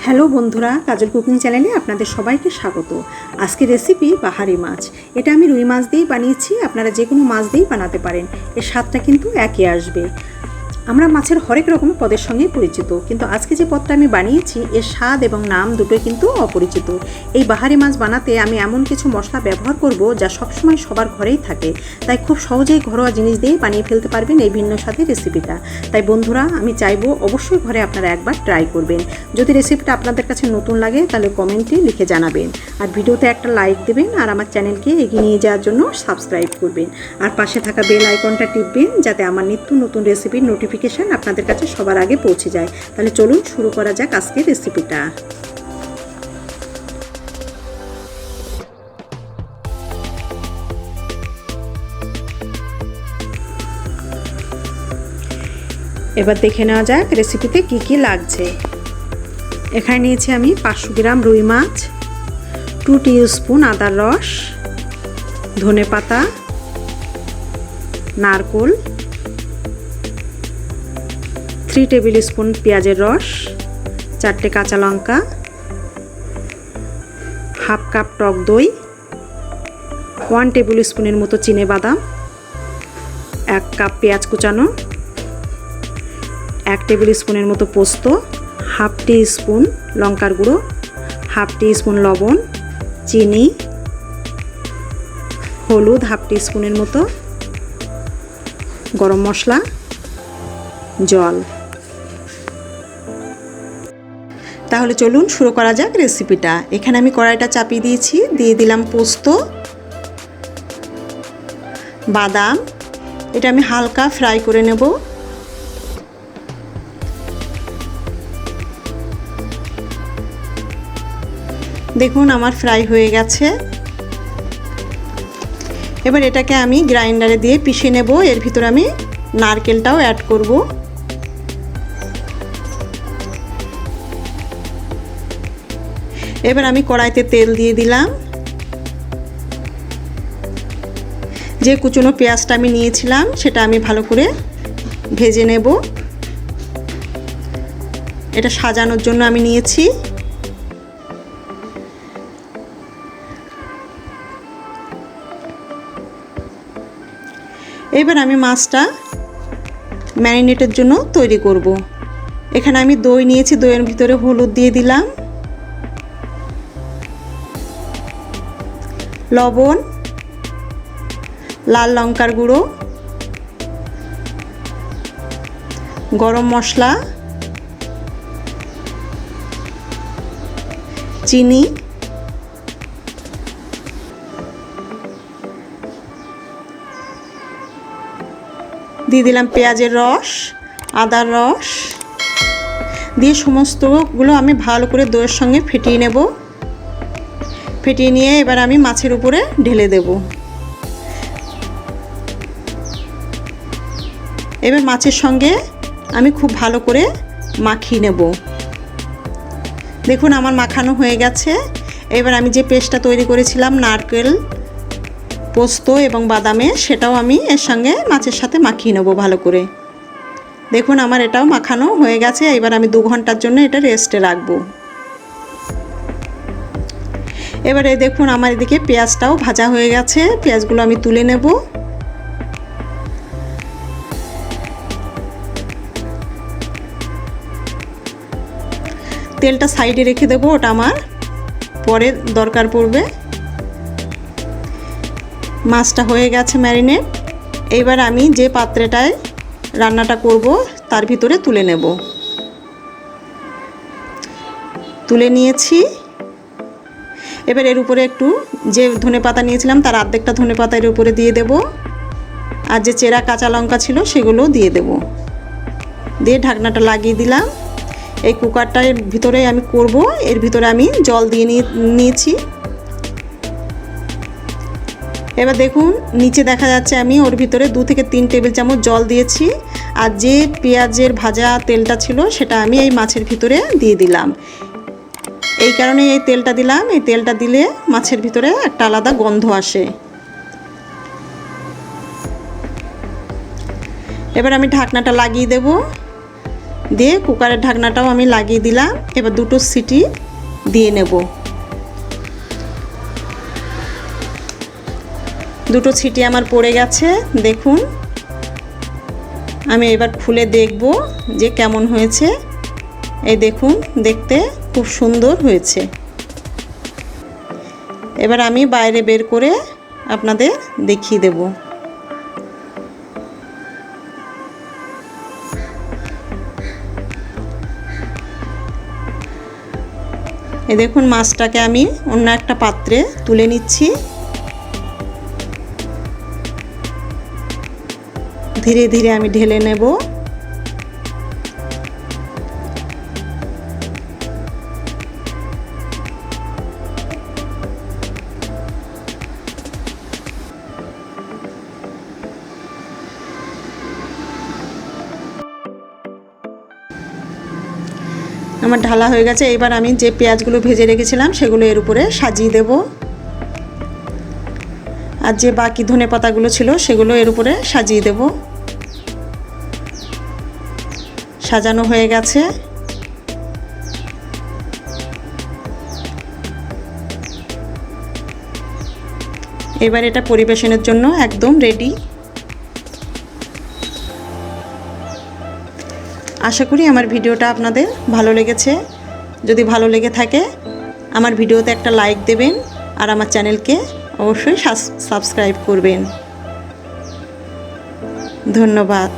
Hello বন্ধুরা, কাজল cooking চ্যানেলে আপনাদের সবাইকে স্বাগত। আজকে রেসিপি বাহারি মাছ। এটা আমি রুই মাছ দিয়েই বানিয়েছি, আপনারা যে কোনো মাছ দিয়েই বানাতে পারেন, এর স্বাদটা কিন্তু একই আসবে। আমরা মাছের হরেক রকম পদের সঙ্গেই পরিচিত, কিন্তু আজকে যে পদটা আমি বানিয়েছি এর স্বাদ এবং নাম দুটোই কিন্তু অপরিচিত। এই বাহারি মাছ বানাতে আমি এমন কিছু মশলা ব্যবহার করব যা সবসময় সবার ঘরেই থাকে, তাই খুব সহজেই ঘরোয়া জিনিস দিয়েই বানিয়ে ফেলতে পারবেন এই ভিন্ন স্বাদের রেসিপিটা। তাই বন্ধুরা, আমি চাইবো অবশ্যই ঘরে আপনারা একবার ট্রাই করবেন। যদি রেসিপিটা আপনাদের কাছে নতুন লাগে তাহলে কমেন্টে লিখে জানাবেন, আর ভিডিওতে একটা লাইক দেবেন, আর আমার চ্যানেলকে এগিয়ে নিয়ে যাওয়ার জন্য সাবস্ক্রাইব করবেন, আর পাশে থাকা বেল আইকনটা টিপবেন যাতে আমার নিত্য নতুন রেসিপির নোটিফিকেশন আপনাদের কাছে সবার আগে পৌঁছে যায়। তাহলে চলুন শুরু করা যাক আজকের রেসিপিটা। এবার দেখে নেওয়া যাক রেসিপিতে কি কি লাগছে। এখানে নিয়েছি আমি 500 গ্রাম রুই মাছ, 2 টিস্পুন আদার রস, ধনেপাতা, নারকেল, 3 টেবিল স্পুন পেঁয়াজের রস, 4টে কাঁচা লঙ্কা, হাফ কাপ টক দই, 1 টেবিল স্পুনের মতো চিনেবাদাম, 1 কাপ পেঁয়াজ কুচানো, 1 টেবিল স্পুনের মতো পোস্ত, হাফ টি স্পুন লঙ্কার গুঁড়ো, হাফ টি স্পুন লবণ, চিনি, হলুদ হাফ টি স্পুনের মতো, গরম মশলা, জল। তাহলে চলুন শুরু করা যাক রেসিপিটা। এখানে আমি কড়াইটা চাপিয়ে দিয়েছি, দিয়ে দিলাম পোস্ত, বাদাম, এটা আমি হালকা ফ্রাই করে নেব। দেখুন আমার ফ্রাই হয়ে গেছে। এবার এটাকে আমি গ্রাইন্ডারে দিয়ে পিষে নেব। এর ভিতরে আমি নারকেলটাও অ্যাড করব। এবার আমি কড়াইতে তেল দিয়ে দিলাম। যে কুচনো পেঁয়াজটা আমি নিয়েছিলাম সেটা আমি ভালো করে ভেজে নেব। এটা সাজানোর জন্য আমি নিয়েছি। এবার আমি মাছটা ম্যারিনেটের জন্য তৈরি করব। এখানে আমি দই নিয়েছি, দইয়ের ভিতরে হলুদ দিয়ে দিলাম, লবণ, লাল লঙ্কার গুঁড়ো, গরম মশলা, চিনি, দিয়ে দিলাম পেঁয়াজের রস, আদার রস, দিয়ে সমস্তগুলো আমি ভালো করে দইয়ের সঙ্গে ফেটিয়ে নেব। ফেটিয়ে নিয়ে এবার আমি মাছের উপরে ঢেলে দেব। এবার মাছের সঙ্গে আমি খুব ভালো করে মাখিয়ে নেব। দেখুন আমার মাখানো হয়ে গেছে। এবার আমি যে পেস্টটা তৈরি করেছিলাম নারকেল, পোস্ত এবং বাদামে, সেটাও আমি এর সঙ্গে মাছের সাথে মাখিয়ে নেব ভালো করে। দেখুন আমার এটাও মাখানো হয়ে গেছে। এবার আমি 2 ঘন্টার জন্য এটা রেস্টে রাখবো। এবারে দেখুন আমার এদিকে পেঁয়াজটাও ভাজা হয়ে গেছে। পেঁয়াজগুলো আমি তুলে নেব। তেলটা সাইডে রেখে দেবো, ওটা আমার পরে দরকার পড়বে। মাছটা হয়ে গেছে ম্যারিনেট। এইবার আমি যে পাত্রটায় রান্নাটা করব তার ভিতরে তুলে নেব। তুলে নিয়েছি। এবার এর উপরে একটু যে ধনেপাতা নিয়েছিলাম তার অর্ধেকটা ধনেপাতা এর উপরে দিয়ে দেব, আর যে চেরা কাঁচা লঙ্কা ছিল সেগুলোও দিয়ে দেব। দিয়ে ঢাকনাটা লাগিয়ে দিলাম। এই কুকারটার ভিতরে আমি করব। এর ভিতরে আমি জল দিয়ে নিয়েছি। এবার দেখুন নিচে দেখা যাচ্ছে আমি ওর ভিতরে 2 থেকে 3 টেবিল চামচ জল দিয়েছি, আর যে পেঁয়াজের ভাজা তেলটা ছিল সেটা আমি এই মাছের ভিতরে দিয়ে দিলাম। এই কারণে এই তেলটা দিলাম। এই তেলটা দিলে মাছের ভিতরে একটা আলাদা গন্ধ আসে। এবার আমি ঢাকনাটা লাগিয়ে দেব, দিয়ে কুকারের ঢাকনাটাও আমি লাগিয়ে দিলাম। এবার দুটো সিটি দিয়ে নেব। দুটো সিটি আমার পড়ে গেছে, দেখুন। আমি এবার খুলে দেখব যে কেমন হয়েছে। এই দেখুন, দেখতে খুব সুন্দর হয়েছে। এবার আমি বাইরে বের করে আপনাদের দেখিয়ে দেব। এই দেখুন, মাছটাকে আমি অন্য একটা পাত্রে তুলে নিচ্ছি। ধীরে ধীরে আমি ঢেলে নেব। আমার ঢালা হয়ে গেছে। এবার আমি যে পেঁয়াজগুলো ভেজে রেখেছিলাম সেগুলো এর উপরে সাজিয়ে দেব। আর যে বাকি ধনেপাতাগুলো ছিল সেগুলো এর উপরে সাজিয়ে দেব। সাজানো হয়ে গেছে। এবার এটা পরিবেশনের জন্য একদম রেডি। আশা করি আমার ভিডিওটা আপনাদের ভালো লেগেছে। যদি ভালো লেগে থাকে আমার ভিডিওতে একটা লাইক দেবেন আর আমার চ্যানেলকে অবশ্যই সাবস্ক্রাইব করবেন। ধন্যবাদ।